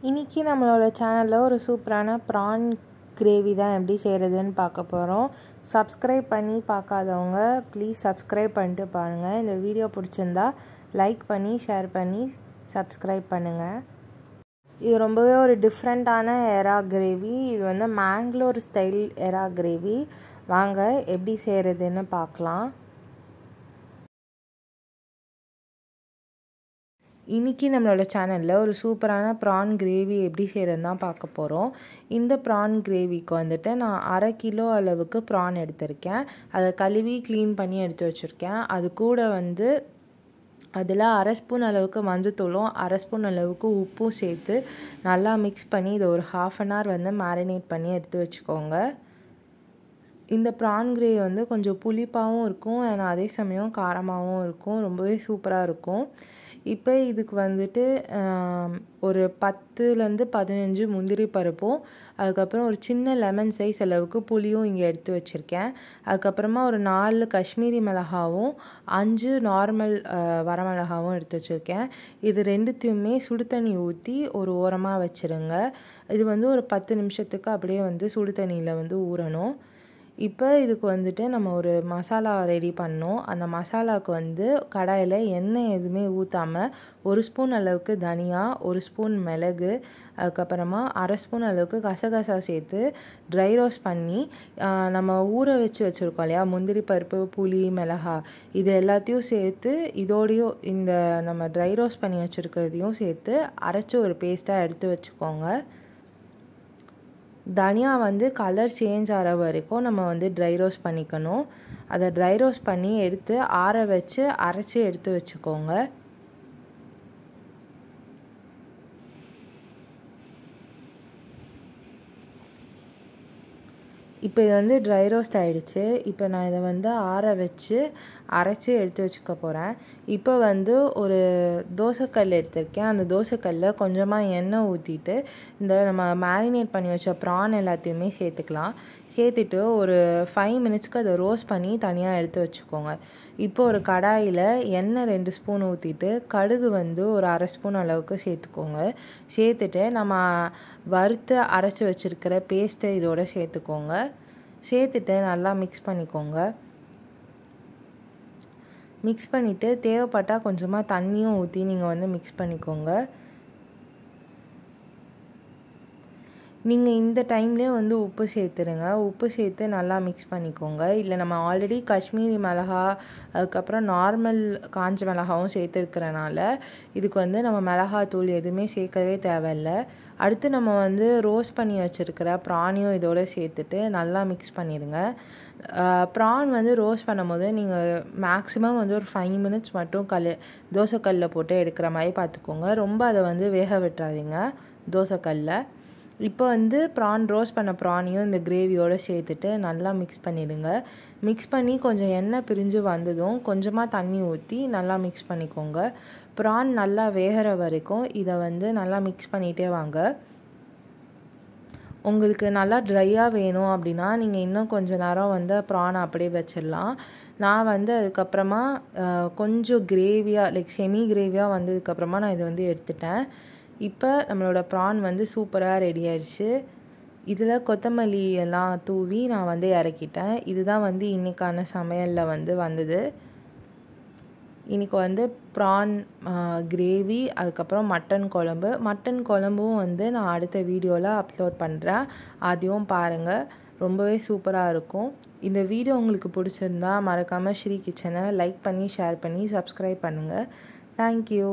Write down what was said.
இன்றைக்கி நம்மளோட சேனலில் ஒரு சூப்பரான ப்ரான் கிரேவி தான் எப்படி செய்கிறதுன்னு பார்க்க போகிறோம். சப்ஸ்கிரைப் பண்ணி பார்க்காதவங்க ப்ளீஸ் சப்ஸ்கிரைப் பண்ணிட்டு பாருங்கள். இந்த வீடியோ பிடிச்சிருந்தா லைக் பண்ணி ஷேர் பண்ணி சப்ஸ்கிரைப் பண்ணுங்கள். இது ரொம்பவே ஒரு டிஃப்ரெண்ட்டான எறா கிரேவி. இது வந்து மேங்களூர் ஸ்டைல் எறா கிரேவி. வாங்க எப்படி செய்கிறதுன்னு பார்க்கலாம். இன்றைக்கி நம்மளோட சேனலில் ஒரு சூப்பரான ப்ரான் கிரேவி எப்படி செய்கிறதுன்னு தான் பார்க்க போகிறோம். இந்த ப்ரான் கிரேவிக்கு வந்துட்டு நான் 1/2 கிலோ அளவுக்கு ப்ரான் எடுத்திருக்கேன். அதை கழுவி க்ளீன் பண்ணி எடுத்து வச்சுருக்கேன். அது கூட வந்து அதில் 1/2 ஸ்பூன் அளவுக்கு மஞ்சத்தூளும் 1/2 ஸ்பூன் அளவுக்கு உப்பும் சேர்த்து நல்லா மிக்ஸ் பண்ணி இதை ஒரு 1/2 அன் ஹவர் வந்து மேரினேட் பண்ணி எடுத்து வச்சுக்கோங்க. இந்த ப்ரான் கிரேவி வந்து கொஞ்சம் புளிப்பாகவும் இருக்கும், ஆனால் அதே சமயம் காரமாகவும் இருக்கும். ரொம்பவே சூப்பராக இருக்கும். இப்போ இதுக்கு வந்துட்டு ஒரு 10லேருந்து 15 முந்திரி பருப்பும், அதுக்கப்புறம் ஒரு சின்ன லெமன் சைஸ் அளவுக்கு புளியும் இங்கே எடுத்து வச்சுருக்கேன். அதுக்கப்புறமா ஒரு 4 காஷ்மீரி மிளகாவும் 5 நார்மல் வரமிளகாவும் எடுத்து வச்சுருக்கேன். இது ரெண்டுத்தையுமே சுடு தண்ணி ஊற்றி ஒரு ஓரமாக வச்சுருங்க. இது வந்து ஒரு 10 நிமிஷத்துக்கு அப்படியே வந்து சுடு தண்ணியில் வந்து ஊறணும். இப்போ இதுக்கு வந்துட்டு நம்ம ஒரு மசாலா ரெடி பண்ணோம். அந்த மசாலாவுக்கு வந்து கடாயில் எண்ணெய் எதுவுமே ஊற்றாமல் 1 ஸ்பூன் அளவுக்கு தனியா, 1 ஸ்பூன் மிளகு, அதுக்கப்புறமா 1/2 ஸ்பூன் அளவுக்கு கசகசா சேர்த்து ட்ரை ரோஸ்ட் பண்ணி நம்ம ஊற வச்சுருக்கோம் இல்லையா, முந்திரி பருப்பு, புளி, மிளகா, இது எல்லாத்தையும் சேர்த்து இதோடையும் இந்த நம்ம ட்ரை ரோஸ்ட் பண்ணி வச்சுருக்கிறதையும் சேர்த்து அரைச்சி ஒரு பேஸ்ட்டாக எடுத்து வச்சுக்கோங்க. தனியா வந்து கலர் சேஞ்ச் ஆகிற வரைக்கும் நம்ம வந்து ட்ரை ரோஸ்ட் பண்ணிக்கணும். அதை ட்ரை ரோஸ்ட் பண்ணி எடுத்து ஆற வச்சு அரைச்சி எடுத்து வச்சுக்கோங்க. இப்போ இது வந்து ட்ரை ரோஸ்ட் ஆகிடுச்சு. இப்போ நான் இதை வந்து ஆற வச்சு அரைச்சி எடுத்து வச்சுக்க போகிறேன். இப்போ வந்து ஒரு தோசைக்கல் எடுத்திருக்கேன். அந்த தோசைக்கல்லில் கொஞ்சமாக எண்ணெய் ஊற்றிட்டு இந்த நம்ம மேரினேட் பண்ணி வச்ச ப்ரான் எல்லாத்தையுமே சேர்த்துக்கலாம். சேர்த்துட்டு ஒரு 5 மினிட்ஸ்க்கு அதை ரோஸ்ட் பண்ணி தனியாக எடுத்து வச்சுக்கோங்க. இப்போ ஒரு கடாயில் எண்ணெய் 2 ஸ்பூன் ஊற்றிட்டு கடுகு வந்து ஒரு 1/2 ஸ்பூன் அளவுக்கு சேர்த்துக்கோங்க. சேர்த்துட்டு நம்ம வறுத்து அரைச்சி வச்சுருக்கிற பேஸ்ட்டை இதோட சேர்த்துக்கோங்க. சேர்த்துட்டு நல்லா மிக்ஸ் பண்ணிக்கோங்க. மிக்ஸ் பண்ணிவிட்டு தேவைப்பட்டால் கொஞ்சமாக தண்ணியும் ஊற்றி நீங்கள் வந்து மிக்ஸ் பண்ணிக்கோங்க. நீங்கள் இந்த டைம்லேயே வந்து உப்பு சேர்த்துருங்க. உப்பு சேர்த்து நல்லா மிக்ஸ் பண்ணிக்கோங்க. இல்லை நம்ம ஆல்ரெடி காஷ்மீரி மிளகா, அதுக்கப்புறம் நார்மல் காஞ்ச மிளகாவும் சேர்த்துருக்கிறனால இதுக்கு வந்து நம்ம மிளகாத்தூள் எதுவுமே சேர்க்கவே தேவையில்லை. அடுத்து நம்ம வந்து ரோஸ்ட் பண்ணி வச்சுருக்கிற ப்ரானையும் இதோடு சேர்த்துட்டு நல்லா மிக்ஸ் பண்ணிடுங்க. ப்ரான் வந்து ரோஸ்ட் பண்ணும்போது நீங்கள் மேக்ஸிமம் வந்து ஒரு 5 மினிட்ஸ் மட்டும் தோசைக்கல்லில் போட்டு எடுக்கிற மாதிரி பார்த்துக்கோங்க. ரொம்ப அதை வந்து வேக விட்டுறாதீங்க தோசைக்கல்லில். இப்போ வந்து ரோஸ்ட் பண்ண ப்ரானையும் இந்த கிரேவியோடு சேர்த்துட்டு நல்லா மிக்ஸ் பண்ணிடுங்க. மிக்ஸ் பண்ணி கொஞ்சம் எண்ணெய் பிரிஞ்சு வந்ததும் கொஞ்சமாக தண்ணி ஊற்றி நல்லா மிக்ஸ் பண்ணிக்கோங்க. ப்ரான் நல்லா வேகிற வரைக்கும் இதை வந்து நல்லா மிக்ஸ் பண்ணிகிட்டே வாங்க. உங்களுக்கு நல்லா ட்ரையாக வேணும் அப்படின்னா நீங்கள் இன்னும் கொஞ்சம் நேரம் வந்து ப்ரானை அப்படியே வச்சிடலாம். நான் வந்து அதுக்கப்புறமா கொஞ்சம் கிரேவியாக லைக் செமி கிரேவியாக வந்ததுக்கப்புறமா நான் இதை வந்து எடுத்துட்டேன். இப்போ நம்மளோட ப்ரான் வந்து சூப்பராக ரெடி ஆயிடுச்சு. இதில் கொத்தமல்லி எல்லாம் தூவி நான் வந்து இறக்கிட்டேன். இதுதான் வந்து இன்றைக்கான சமையலில் வந்து வந்தது. இன்றைக்கி வந்து ப்ரான் கிரேவி, அதுக்கப்புறம் மட்டன் குழம்பும் வந்து நான் அடுத்த வீடியோவில் அப்லோட் பண்ணுறேன். அதையும் பாருங்கள், ரொம்பவே சூப்பராக இருக்கும். இந்த வீடியோ உங்களுக்கு பிடிச்சிருந்தா மறக்காமல் ஸ்ரீ கிச்சனை லைக் பண்ணி ஷேர் பண்ணி சப்ஸ்கிரைப் பண்ணுங்கள். தேங்க்யூ.